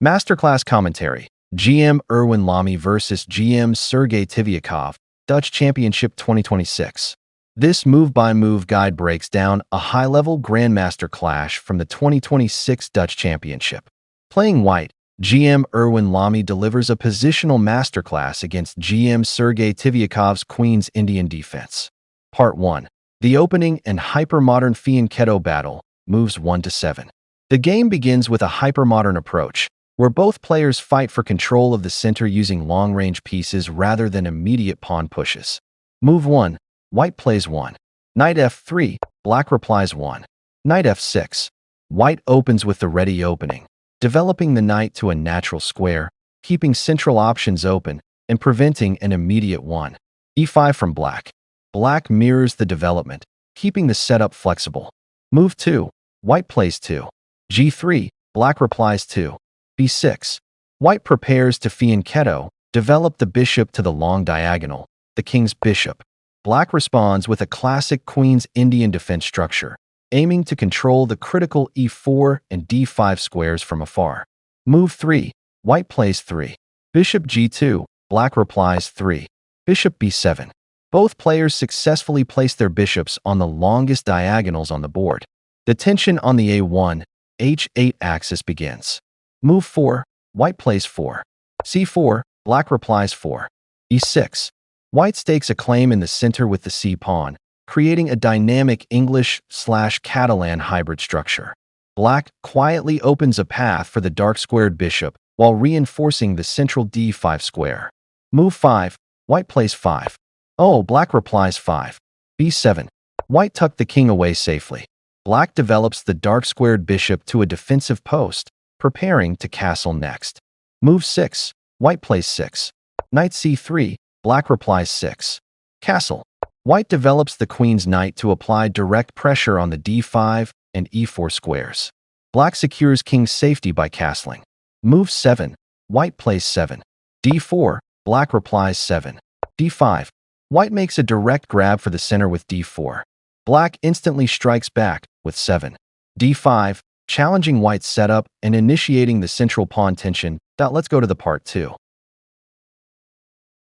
Masterclass commentary. GM Erwin L'Ami vs GM Sergei Tiviakov, Dutch Championship 2026. This move-by-move guide breaks down a high-level Grandmaster clash from the 2026 Dutch Championship. Playing white, GM Erwin L'Ami delivers a positional masterclass against GM Sergei Tiviakov's Queen's Indian defense. Part 1. The opening and hyper-modern fianchetto battle, moves 1 to 7. The game begins with a hyper-modern approach, where both players fight for control of the center using long-range pieces rather than immediate pawn pushes. Move 1. White plays 1. Knight f3, black replies 1. Knight f6. White opens with the ready opening, developing the knight to a natural square, keeping central options open, and preventing an immediate one. e5 from black. Black mirrors the development, keeping the setup flexible. Move 2. White plays 2. g3, black replies 2. b6. White prepares to fianchetto, develop the bishop to the long diagonal, the king's bishop. Black responds with a classic Queen's Indian defense structure, aiming to control the critical e4 and d5 squares from afar. Move 3. White plays 3. Bishop g2, black replies 3. Bishop b7. Both players successfully place their bishops on the longest diagonals on the board. The tension on the a1, h8 axis begins. Move 4. White plays 4. c4, black replies 4. e6. White stakes a claim in the center with the c-pawn, creating a dynamic English/Catalan hybrid structure. Black quietly opens a path for the dark-squared bishop while reinforcing the central d5 square. Move 5. White plays 5. Oh, black replies 5. b7. White tucked the king away safely. Black develops the dark-squared bishop to a defensive post, preparing to castle next. Move 6. White plays 6. Knight c3, black replies 6. Castle. White develops the queen's knight to apply direct pressure on the d5 and e4 squares. Black secures king's safety by castling. Move 7. White plays 7. d4, black replies 7. d5. White makes a direct grab for the center with d4. Black instantly strikes back with 7. d5, challenging White's setup and initiating the central pawn tension. Let's go to the part 2.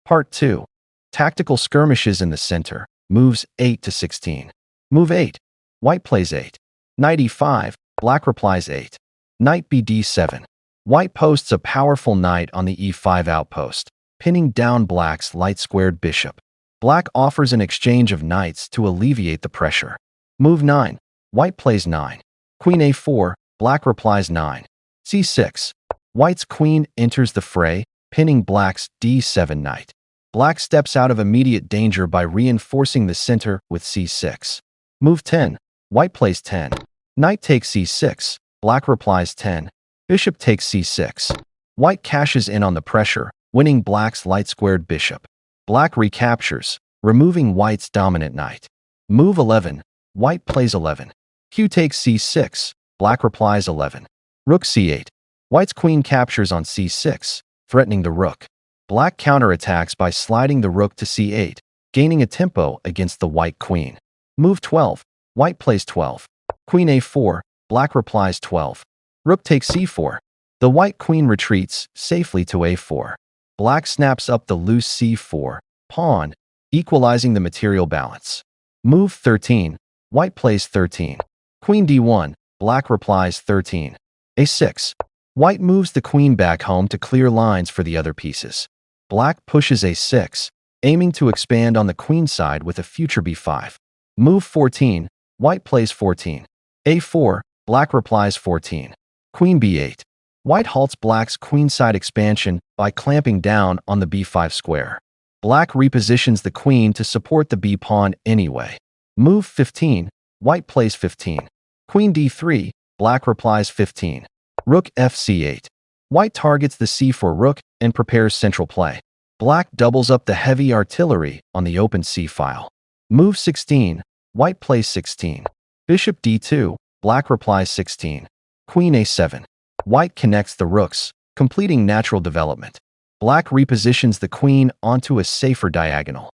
Part 2. Tactical skirmishes in the center, moves 8 to 16. Move 8. White plays 8. Knight e5, black replies 8. Knight bd7. White posts a powerful knight on the e5 outpost, pinning down black's light-squared bishop. Black offers an exchange of knights to alleviate the pressure. Move 9. White plays 9. Queen a4, black replies 9. c6. White's queen enters the fray, pinning black's d7 knight. Black steps out of immediate danger by reinforcing the center with c6. Move 10. White plays 10. Knight takes c6, black replies 10. Bishop takes c6. White cashes in on the pressure, winning black's light-squared bishop. Black recaptures, removing White's dominant knight. Move 11. White plays 11. Q takes c6, black replies 11. Rook c8. White's queen captures on c6, threatening the rook. Black counterattacks by sliding the rook to c8, gaining a tempo against the white queen. Move 12. White plays 12. Queen a4, black replies 12. Rook takes c4. The white queen retreats safely to a4. Black snaps up the loose c4 pawn, equalizing the material balance. Move 13. White plays 13. Queen d1, black replies 13. a6. White moves the queen back home to clear lines for the other pieces. Black pushes a6, aiming to expand on the queen side with a future b5. Move 14. White plays 14. a4, black replies 14. Queen b8. White halts black's queenside expansion by clamping down on the b5 square. Black repositions the queen to support the b-pawn anyway. Move 15. White plays 15. Queen d3, black replies 15. Rook fc8. White targets the c4 rook and prepares central play. Black doubles up the heavy artillery on the open c-file. Move 16. White plays 16. Bishop d2, black replies 16. Queen a7. White connects the rooks, completing natural development. Black repositions the queen onto a safer diagonal.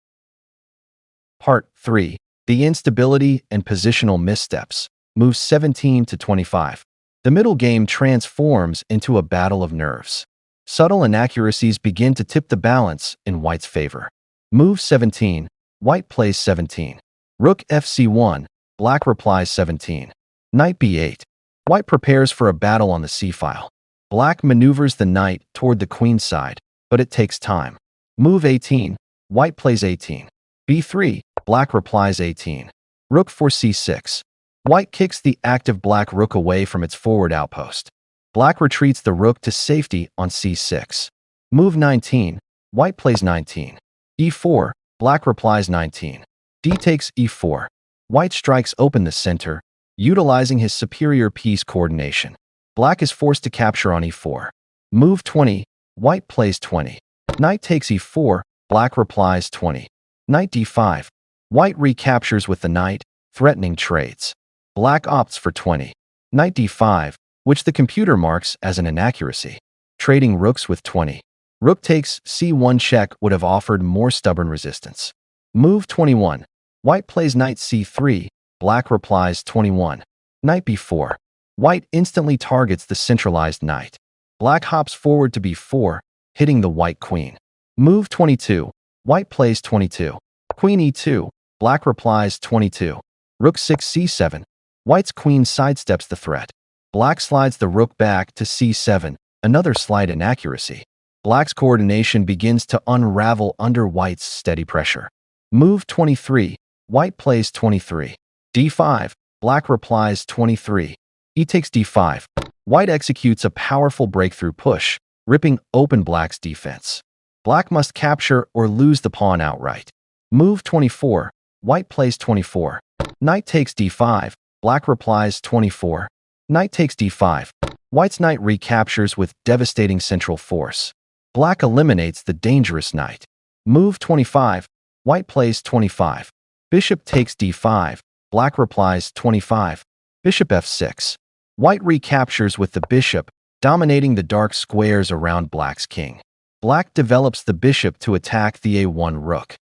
Part 3. The instability and positional missteps, moves 17 to 25. The middle game transforms into a battle of nerves. Subtle inaccuracies begin to tip the balance in white's favor. Move 17. White plays 17. Rook fc1. Black replies 17. Knight b8. White prepares for a battle on the c-file. Black maneuvers the knight toward the queen's side, but it takes time. Move 18. White plays 18. b3. Black replies 18. Rook for c6. White kicks the active black rook away from its forward outpost. Black retreats the rook to safety on c6. Move 19. White plays 19. e4. Black replies 19. D takes e4. White strikes open the center, utilizing his superior piece coordination. Black is forced to capture on e4. Move 20. White plays 20. Knight takes e4. Black replies 20. Knight d5. White recaptures with the knight, threatening trades. Black opts for 20. Knight d5, which the computer marks as an inaccuracy. Trading rooks with 20. Rook takes c1 check would have offered more stubborn resistance. Move 21. White plays knight c3. Black replies 21. Knight b4. White instantly targets the centralized knight. Black hops forward to b4, hitting the white queen. Move 22. White plays 22. Queen e2. Black replies 22. Rook 6 c7. White's queen sidesteps the threat. Black slides the rook back to c7, another slight inaccuracy. Black's coordination begins to unravel under white's steady pressure. Move 23. White plays 23. d5. Black replies 23. E takes d5. White executes a powerful breakthrough push, ripping open black's defense. Black must capture or lose the pawn outright. Move 24. White plays 24. Knight takes d5. Black replies 24. Knight takes d5. White's knight recaptures with devastating central force. Black eliminates the dangerous knight. Move 25. White plays 25. Bishop takes d5. Black replies 25. Bishop f6. White recaptures with the bishop, dominating the dark squares around black's king. Black develops the bishop to attack the a1 rook.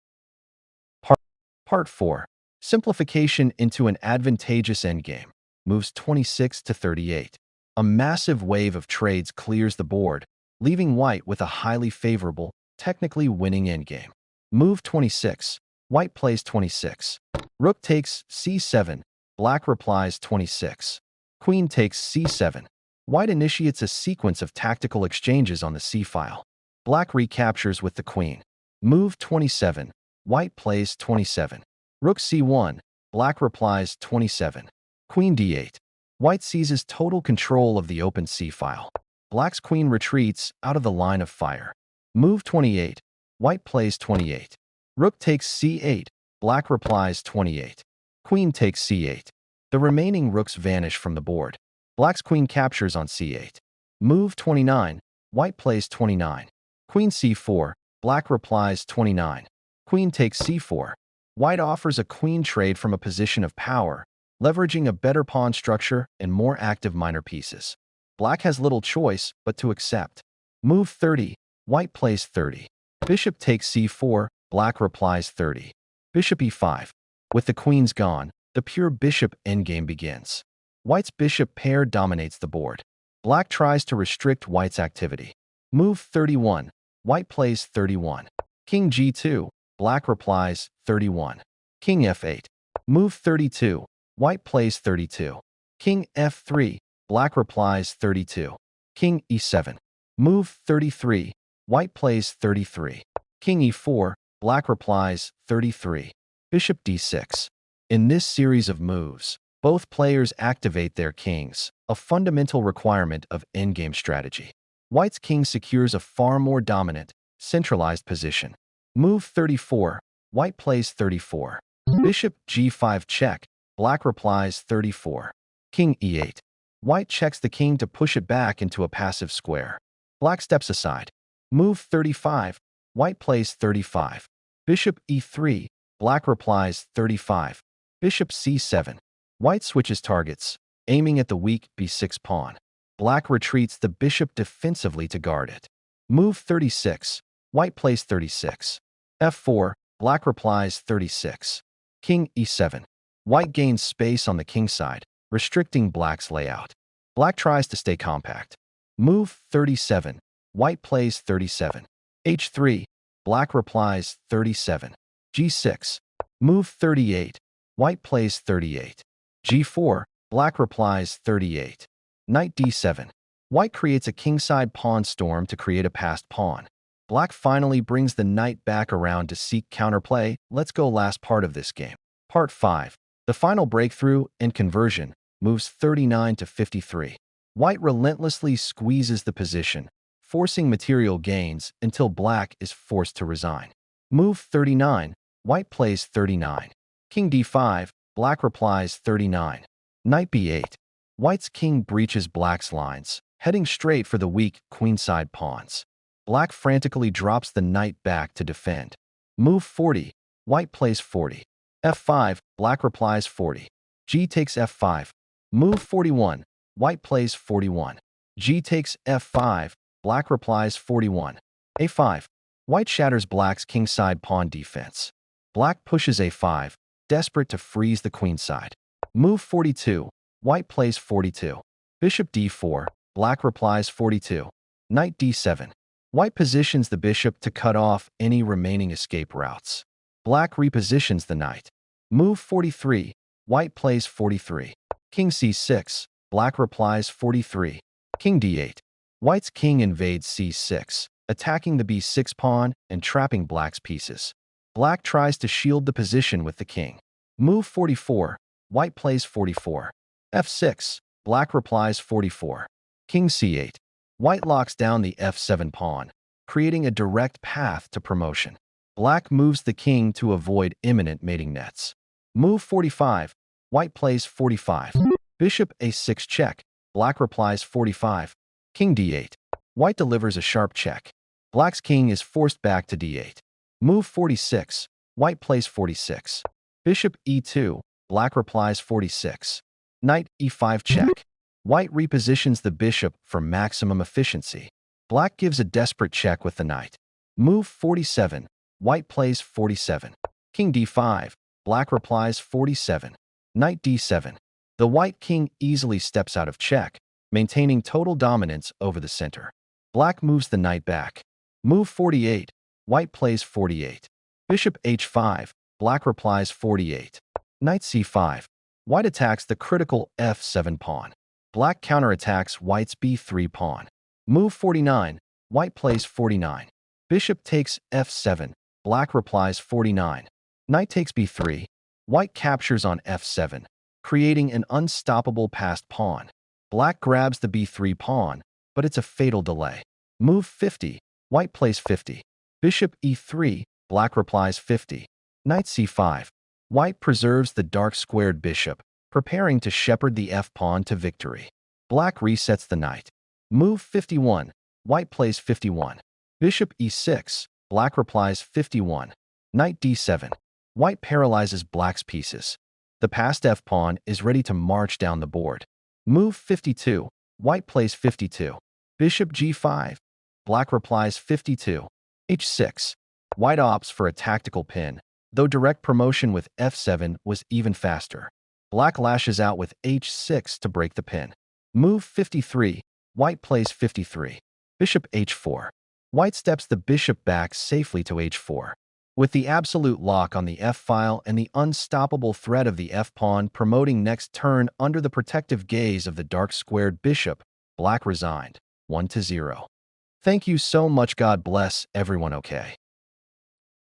Part 4. Simplification into an advantageous endgame. Moves 26 to 38. A massive wave of trades clears the board, leaving white with a highly favorable, technically winning endgame. Move 26. White plays 26. Rook takes c7. Black replies 26. Queen takes c7. White initiates a sequence of tactical exchanges on the c-file. Black recaptures with the queen. Move 27. White plays 27. Rook c1. Black replies 27. Queen d8. White seizes total control of the open c-file. Black's queen retreats out of the line of fire. Move 28. White plays 28. Rook takes c8. Black replies 28. Queen takes c8. The remaining rooks vanish from the board. Black's queen captures on c8. Move 29. White plays 29. Queen c4. Black replies 29. Queen takes c4. White offers a queen trade from a position of power, leveraging a better pawn structure and more active minor pieces. Black has little choice but to accept. Move 30. White plays 30. Bishop takes c4. Black replies 30. Bishop e5. With the queens gone, the pure bishop endgame begins. White's bishop pair dominates the board. Black tries to restrict white's activity. Move 31. White plays 31. King g2. Black replies 31. King f8. Move 32. White plays 32. King f3. Black replies 32. King e7. Move 33. White plays 33. King e4. Black replies 33. Bishop d6. In this series of moves, both players activate their kings, a fundamental requirement of endgame strategy. White's king secures a far more dominant, centralized position. Move 34. White plays 34. Bishop g5 check. Black replies 34. King e8. White checks the king to push it back into a passive square. Black steps aside. Move 35. White plays 35. Bishop e3. Black replies 35. Bishop c7. White switches targets, aiming at the weak b6 pawn. Black retreats the bishop defensively to guard it. Move 36. White plays 36. f4. Black replies 36. King e7. White gains space on the king side, restricting black's layout. Black tries to stay compact. Move 37. White plays 37. H3. Black replies 37. G6. Move 38. White plays 38. G4. Black replies 38. Knight D7. White creates a kingside pawn storm to create a passed pawn. Black finally brings the knight back around to seek counterplay. Let's go last part of this game. Part 5. The final breakthrough and conversion. Moves 39 to 53. White relentlessly squeezes the position, forcing material gains until Black is forced to resign. Move 39. White plays 39. King D5. Black replies 39. Knight B8. White's king breaches Black's lines, heading straight for the weak queenside pawns. Black frantically drops the knight back to defend. Move 40. White plays 40. F5. Black replies 40. G takes F5. Move 41. White plays 41. G takes F5. Black replies 41. A5. White shatters Black's kingside pawn defense. Black pushes A5, desperate to freeze the queenside. Move 42. White plays 42. Bishop D4. Black replies 42. Knight D7. White positions the bishop to cut off any remaining escape routes. Black repositions the knight. Move 43. White plays 43. King C6. Black replies 43. King D8. White's king invades C6, attacking the B6 pawn and trapping Black's pieces. Black tries to shield the position with the king. Move 44. White plays 44. F6. Black replies 44. King C8. White locks down the F7 pawn, creating a direct path to promotion. Black moves the king to avoid imminent mating nets. Move 45. White plays 45. Bishop A6 check. Black replies 45. King D8. White delivers a sharp check. Black's king is forced back to D8. Move 46. White plays 46. Bishop E2. Black replies 46. Knight E5 check. White repositions the bishop for maximum efficiency. Black gives a desperate check with the knight. Move 47. White plays 47. King D5. Black replies 47. Knight D7. The white king easily steps out of check, maintaining total dominance over the center. Black moves the knight back. Move 48. White plays 48. Bishop H5. Black replies 48. Knight C5. White attacks the critical F7 pawn. Black counterattacks White's B3 pawn. Move 49. White plays 49. Bishop takes F7. Black replies 49. Knight takes B3. White captures on F7, creating an unstoppable passed pawn. Black grabs the B3 pawn, but it's a fatal delay. Move 50. White plays 50. Bishop E3. Black replies 50. Knight C5. White preserves the dark squared bishop, preparing to shepherd the F-pawn to victory. Black resets the knight. Move 51. White plays 51. Bishop E6. Black replies 51. Knight D7. White paralyzes Black's pieces. The passed F-pawn is ready to march down the board. Move 52. White plays 52. Bishop G5. Black replies 52. H6. White opts for a tactical pin, though direct promotion with F7 was even faster. Black lashes out with H6 to break the pin. Move 53. White plays 53. Bishop H4. White steps the bishop back safely to H4. With the absolute lock on the F-file and the unstoppable threat of the F-pawn promoting next turn under the protective gaze of the dark-squared bishop, Black resigned, 1-0. Thank you so much. God bless everyone. Okay.